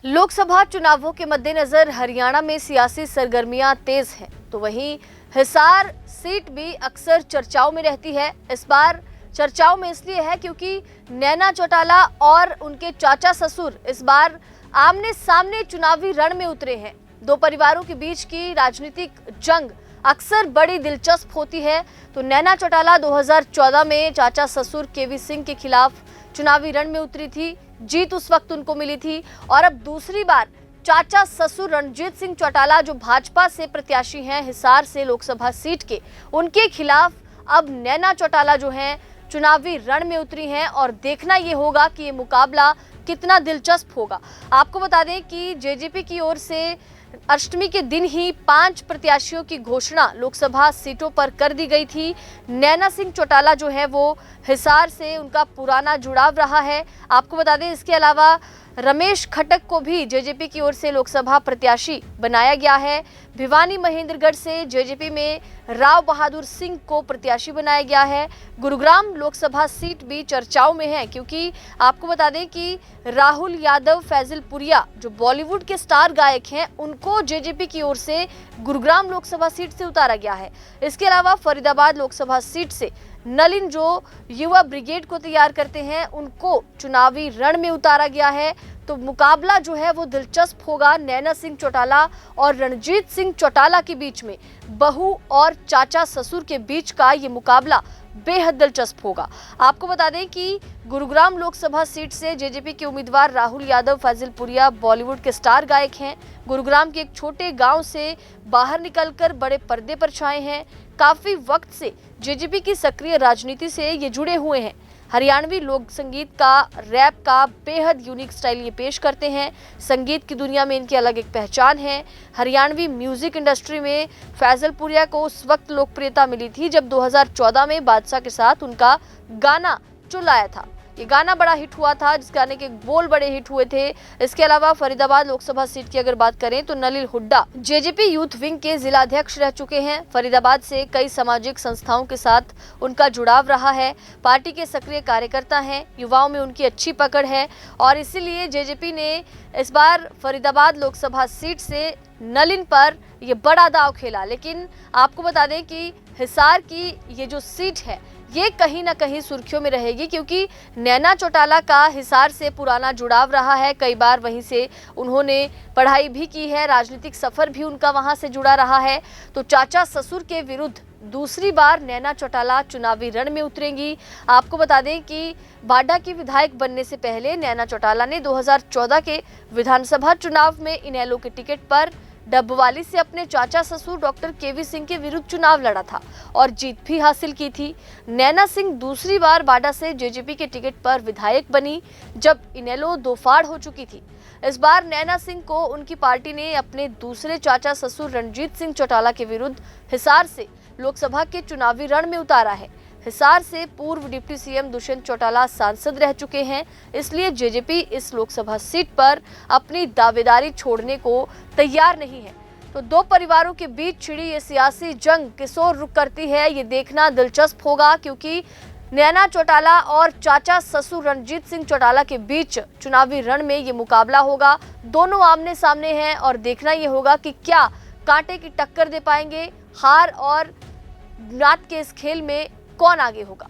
लोकसभा चुनावों के मद्देनजर हरियाणा में सियासी सरगर्मियां तेज हैं, तो वहीं हिसार सीट भी अक्सर चर्चाओं में रहती है। इस बार चर्चाओं में इसलिए है क्योंकि नैना चौटाला और उनके चाचा ससुर इस बार आमने सामने चुनावी रण में उतरे हैं। दो परिवारों के बीच की राजनीतिक जंग अक्सर बड़ी दिलचस्प होती है। तो नैना चौटाला 2014 में चाचा ससुर केवी सिंह के खिलाफ चुनावी रण में उतरी थी। जीत उस वक्त उनको मिली थी और अब दूसरी बार चाचा ससुर रणजीत सिंह चौटाला जो भाजपा से प्रत्याशी हैं हिसार से लोकसभा सीट के, उनके खिलाफ अब नैना चौटाला जो हैं चुनावी रण में उतरी हैं और देखना ये होगा कि ये मुकाबला कितना दिलचस्प होगा। आपको बता दें कि जेजेपी की ओर से अष्टमी के दिन ही 5 प्रत्याशियों की घोषणा लोकसभा सीटों पर कर दी गई थी। नैना सिंह चौटाला जो है वो हिसार से उनका पुराना जुड़ाव रहा है। आपको बता दें इसके अलावा रमेश खटक को भी जेजेपी की ओर से लोकसभा प्रत्याशी बनाया गया है। भिवानी महेंद्रगढ़ से जेजेपी में राव बहादुर सिंह को प्रत्याशी बनाया गया है। गुरुग्राम लोकसभा सीट भी चर्चाओं में है क्योंकि आपको बता दें कि राहुल यादव फैजलपुरिया जो बॉलीवुड के स्टार गायक हैं उनको जेजेपी की ओर से गुरुग्राम लोकसभा सीट से उतारा गया है। इसके अलावा फरीदाबाद लोकसभा सीट से नलिन जो युवा ब्रिगेड को तैयार करते हैं उनको चुनावी रण में उतारा गया है। तो मुकाबला जो है वो दिलचस्प होगा नैना सिंह चौटाला और रणजीत सिंह चौटाला के बीच में। बहू और चाचा ससुर के बीच का ये मुकाबला बेहद दिलचस्प होगा। आपको बता दें कि गुरुग्राम लोकसभा सीट से जेजेपी के उम्मीदवार राहुल यादव फैजलपुरिया बॉलीवुड के स्टार गायक हैं। गुरुग्राम के एक छोटे गांव से बाहर निकलकर बड़े पर्दे पर छाए हैं। काफी वक्त से जेजेपी की सक्रिय राजनीति से ये जुड़े हुए हैं। हरियाणवी लोक संगीत का, रैप का बेहद यूनिक स्टाइल ये पेश करते हैं। संगीत की दुनिया में इनकी अलग एक पहचान है। हरियाणवी म्यूजिक इंडस्ट्री में फैजलपुरिया को उस वक्त लोकप्रियता मिली थी जब 2014 में बादशाह के साथ उनका गाना चुल आया था। ये गाना बड़ा हिट हुआ था, जिस गाने के बोल बड़े हिट हुए थे। इसके अलावा फरीदाबाद लोकसभा सीट की अगर बात करें तो Nalin Hooda JJP youth wing के जिला अध्यक्ष रह चुके हैं। फरीदाबाद से कई सामाजिक संस्थाओं के साथ उनका जुड़ाव रहा है। पार्टी के सक्रिय कार्यकर्ता हैं। युवाओं में उनकी अच्छी पकड़ है और इसीलिए जेजेपी ने इस बार फरीदाबाद लोकसभा सीट से नलिन पर यह बड़ा दांव खेला। लेकिन आपको बता दें कि हिसार की ये जो सीट है ये कहीं ना कहीं सुर्खियों में रहेगी क्योंकि नैना चौटाला का हिसार से पुराना जुड़ाव रहा है। कई बार वहीं से उन्होंने पढ़ाई भी की है, राजनीतिक सफर भी उनका वहां से जुड़ा रहा है। तो चाचा ससुर के विरुद्ध दूसरी बार नैना चौटाला चुनावी रण में उतरेंगी। आपको बता दें कि बाडा की विधायक बनने से पहले नैना चौटाला ने 2014 के विधानसभा चुनाव में इनेलो के टिकट पर डब्बवाली से अपने चाचा ससुर डॉक्टर केवी सिंह के विरुद्ध चुनाव लड़ा था और जीत भी हासिल की थी। नैना सिंह दूसरी बार बाडा से जेजेपी के टिकट पर विधायक बनी जब इनेलो दोफाड़ हो चुकी थी। इस बार नैना सिंह को उनकी पार्टी ने अपने दूसरे चाचा ससुर रणजीत सिंह चौटाला के विरुद्ध हिसार से लोकसभा के चुनावी रण में उतारा है। हिसार से पूर्व डिप्टी सीएम दुष्यंत चौटाला सांसद रह चुके हैं, इसलिए जेजेपी इस लोकसभा सीट पर अपनी दावेदारी छोड़ने को तैयार नहीं है। तो दो परिवारों के बीच छिड़ी ये सियासी जंग किस ओर रुख करती है ये देखना दिलचस्प होगा क्योंकि नैना चौटाला और चाचा ससुर रणजीत सिंह चौटाला के बीच चुनावी रण में ये मुकाबला होगा। दोनों आमने सामने हैं और देखना ये होगा कि क्या कांटे की टक्कर दे पाएंगे। हार और नात के इस खेल में कौन आगे होगा।